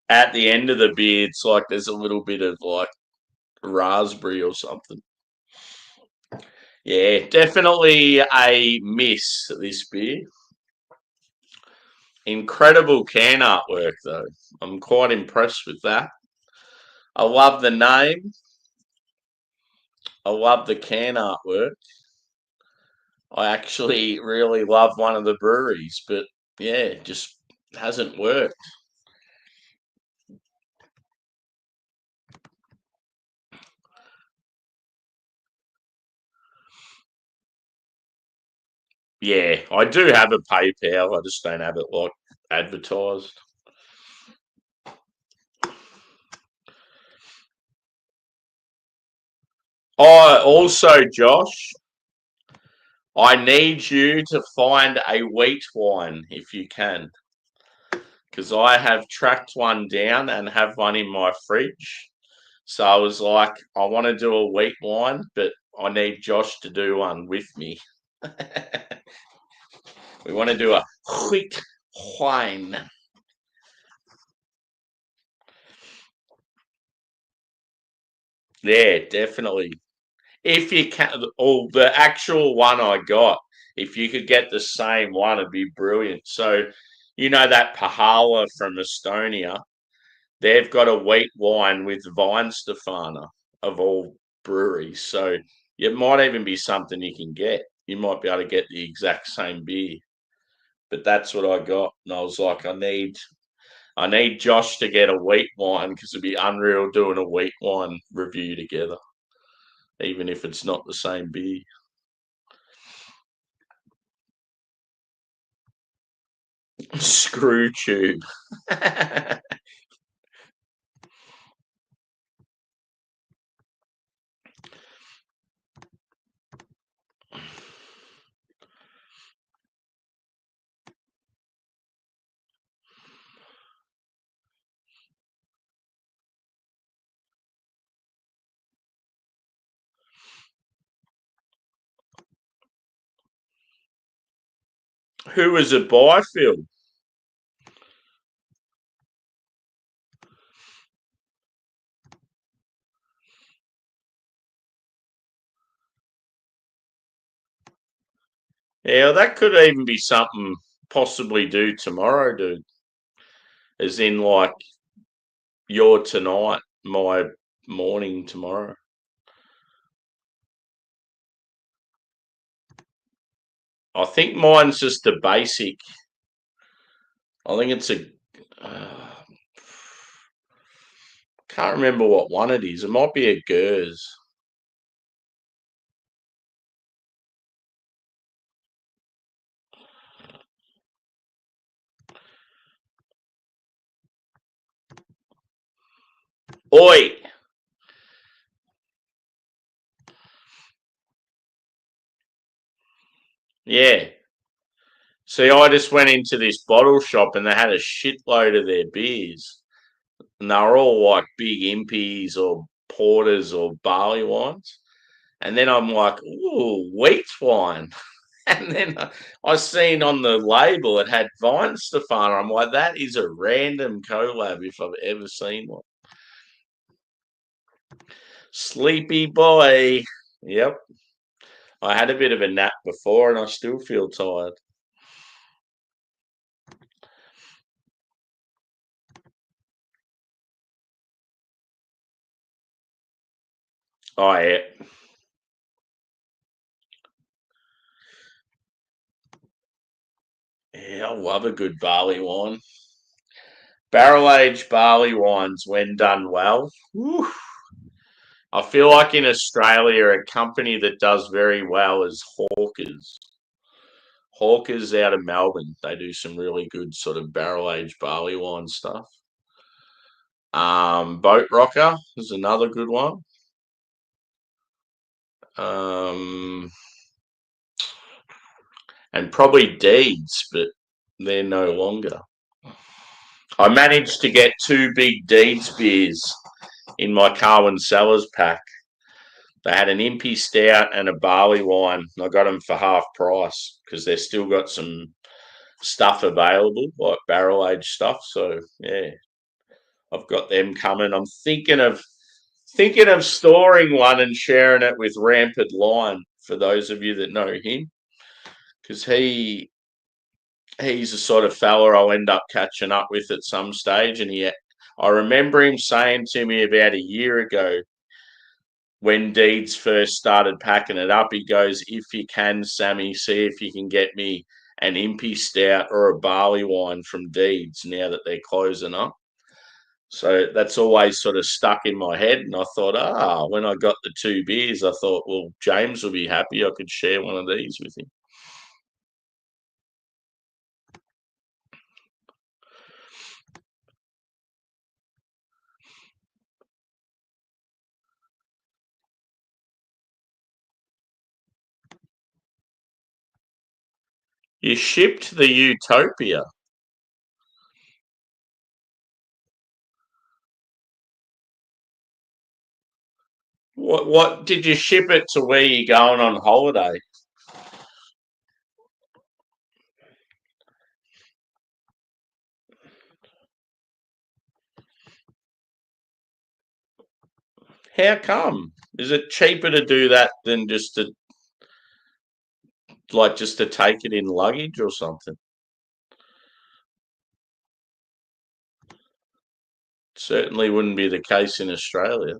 At the end of the beer, it's like there's a little bit of like raspberry or something. Yeah, definitely a miss, this beer. Incredible can artwork, though. I'm quite impressed with that. I love the name. I love the can artwork. I actually really love one of the breweries, but yeah, it just hasn't worked. Yeah, I do have a PayPal. I just don't have it like advertised. I also, Josh, I need you to find a wheat wine if you can, because I have tracked one down and have one in my fridge. So I was like, I want to do a wheat wine, but I need Josh to do one with me. We want to do a wheat wine. Yeah, definitely. If you can, or the actual one I got, if you could get the same one, it'd be brilliant. So, you know that Pahala from Estonia, they've got a wheat wine with Weinstefana of all breweries. So it might even be something you can get. You might be able to get the exact same beer. But that's what I got. And I was like, I need Josh to get a wheat wine because it'd be unreal doing a wheat wine review together, even if it's not the same beer. Screw tube. Who was it by, Phil? Yeah, that could even be something possibly do tomorrow, dude. As in, like, your tonight, my morning tomorrow. I think mine's just a basic. I think it's a. Can't remember what one it is. It might be a Gers. Oi! Yeah. See, I just went into this bottle shop and they had a shitload of their beers. And they were all like big impies or porters or barley wines. And then I'm like, ooh, wheat wine. And then I seen on the label it had Vine Stefano. I'm like, that is a random collab if I've ever seen one. Sleepy boy. Yep. I had a bit of a nap before and I still feel tired. Oh, yeah. Yeah, I love a good barley wine. Barrel aged barley wines, when done well. Whew. I feel like in Australia, a company that does very well is Hawkers. Hawkers out of Melbourne. They do some really good sort of barrel aged barley wine stuff. Boat Rocker is another good one. Um, and probably Deeds, but they're no longer. I managed to get two big Deeds beers in my Carwyn Cellars pack. They had an Impy Stout and a barley wine. I got them for half price because they've still got some stuff available, like barrel aged stuff. So yeah, I've got them coming. I'm thinking of storing one and sharing it with Rampant Lion for those of you that know him, because he's the sort of fella I'll end up catching up with at some stage. And I remember him saying to me about a year ago when Deeds first started packing it up, he goes, "If you can, Sammy, see if you can get me an Impy Stout or a barley wine from Deeds now that they're closing up." So that's always sort of stuck in my head. And I thought, when I got the two beers, I thought, well, James will be happy. I could share one of these with him. You shipped the Utopia. What did you ship it to where you're going on holiday? How come? Is it cheaper to do that than just to take it in luggage or something? Certainly wouldn't be the case in Australia.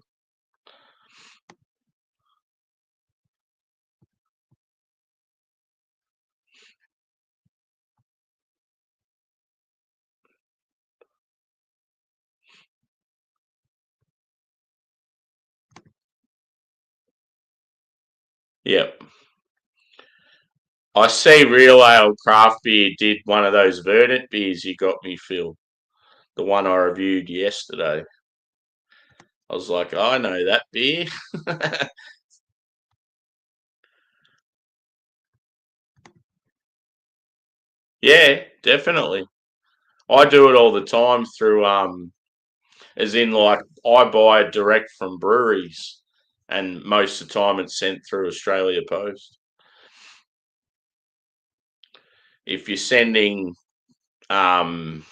Yep. I see Real Ale Craft Beer did one of those Verdant beers you got me, Phil. The one I reviewed yesterday. I was like, I know that beer. Yeah, definitely. I do it all the time through as in like I buy it direct from breweries, and most of the time it's sent through Australia Post. If you're sending um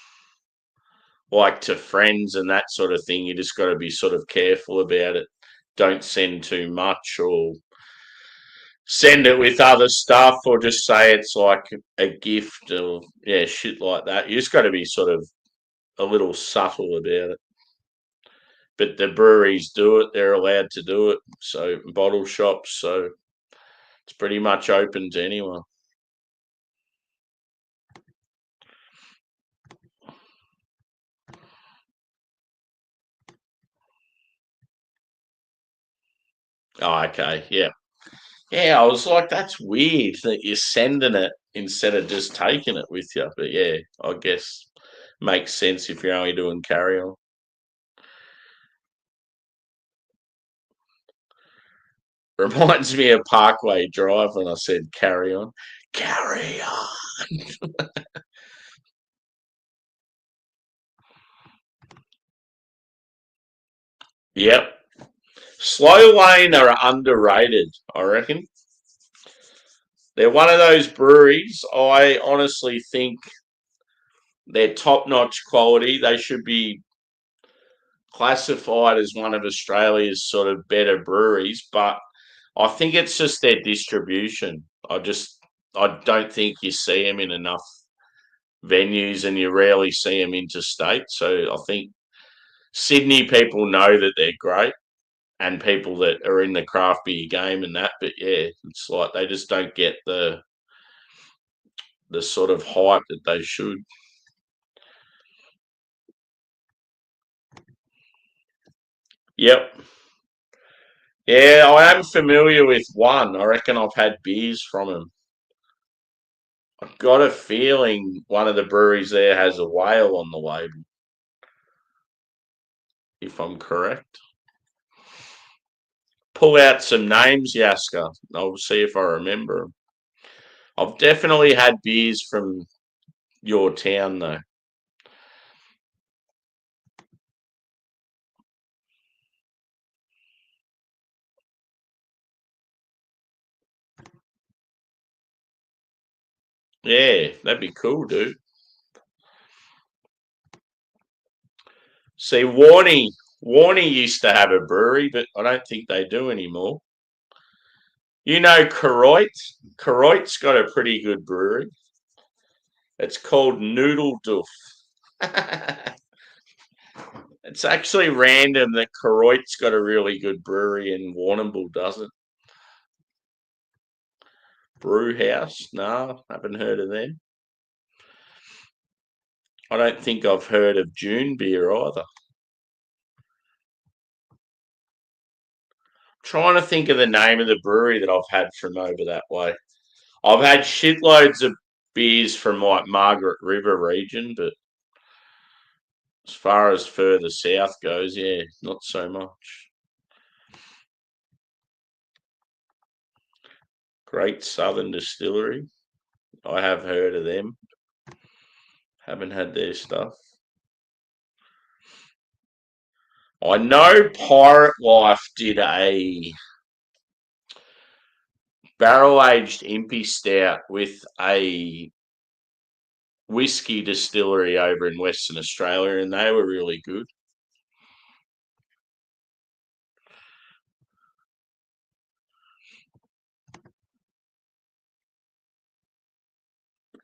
like to friends and that sort of thing, you just got to be sort of careful about it. Don't send too much, or send it with other stuff, or just say it's like a gift, or yeah, shit like that. You just got to be sort of a little subtle about it. But the breweries do it; they're allowed to do it. So bottle shops, so it's pretty much open to anyone. Oh, okay, yeah, yeah. I was like, that's weird that you're sending it instead of just taking it with you. But yeah, I guess makes sense if you're only doing carry on. Reminds me of Parkway Drive when I said carry on. Carry on. Yep. Slow Lane are underrated, I reckon. They're one of those breweries. I honestly think they're top notch quality. They should be classified as one of Australia's sort of better breweries, but I think it's just their distribution. I don't think you see them in enough venues, and you rarely see them interstate. So I think Sydney people know that they're great, and people that are in the craft beer game and that. But yeah, it's like they just don't get the sort of hype that they should. Yep. Yeah, I am familiar with one. I reckon I've had beers from them. I've got a feeling one of the breweries there has a whale on the label, if I'm correct. Pull out some names, Yaska. I'll see if I remember 'em. I've definitely had beers from your town, though. Yeah, that'd be cool, dude. See, Warney used to have a brewery, but I don't think they do anymore. You know, Koroit? Koroit's got a pretty good brewery. It's called Noodle Doof. It's actually random that Koroit's got a really good brewery and Warrnambool doesn't. Brew House? No, haven't heard of them. I don't think I've heard of June Beer either. Trying to think of the name of the brewery that I've had from over that way. I've had shitloads of beers from like Margaret River region, but as far as further south goes, yeah, not so much. Great Southern Distillery. I have heard of them. Haven't had their stuff. I know Pirate Life did a barrel aged impy stout with a whiskey distillery over in Western Australia, and they were really good.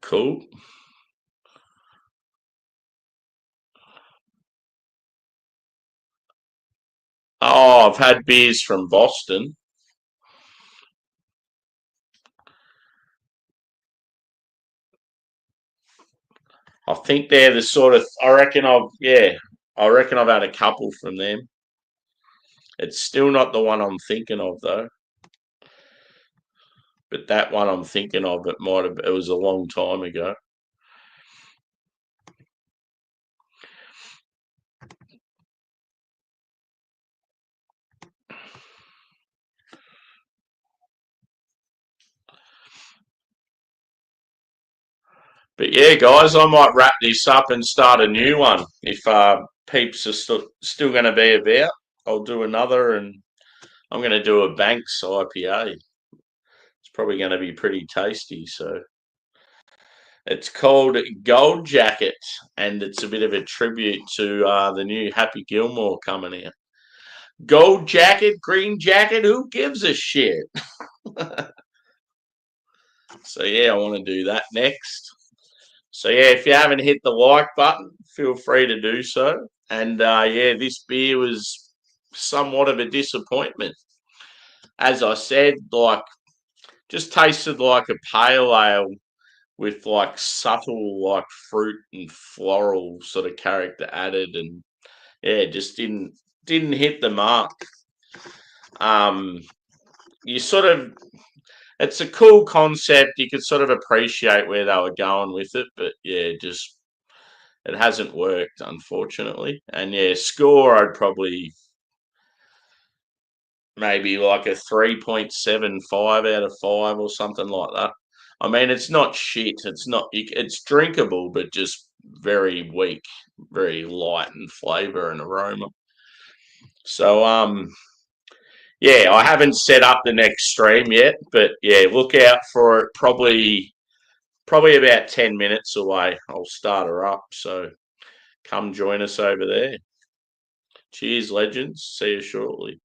Cool. Oh, I've had beers from Boston. I think they're the sort of. I reckon I've had a couple from them. It's still not the one I'm thinking of though. but that one I'm thinking of, it was a long time ago. But yeah, guys, I might wrap this up and start a new one. If peeps are still going to be about, I'll do another, and I'm going to do a Banks IPA. It's probably going to be pretty tasty. So it's called Gold Jacket, and it's a bit of a tribute to the new Happy Gilmore coming out. Gold jacket, green jacket, who gives a shit? So yeah, I want to do that next. So yeah, if you haven't hit the like button, feel free to do so. And yeah, this beer was somewhat of a disappointment. As I said, like just tasted like a pale ale with like subtle like fruit and floral sort of character added, and yeah, just didn't hit the mark. You sort of It's a cool concept. You could sort of appreciate where they were going with it, but yeah, just it hasn't worked, unfortunately. And yeah, score I'd probably maybe like a 3.75 out of 5 or something like that. I mean, it's not shit. It's drinkable, but just very weak, very light in flavour and aroma. So yeah, I haven't set up the next stream yet, but yeah, look out for it. Probably about 10 minutes away. I'll start her up. So come join us over there. Cheers, legends. See you shortly.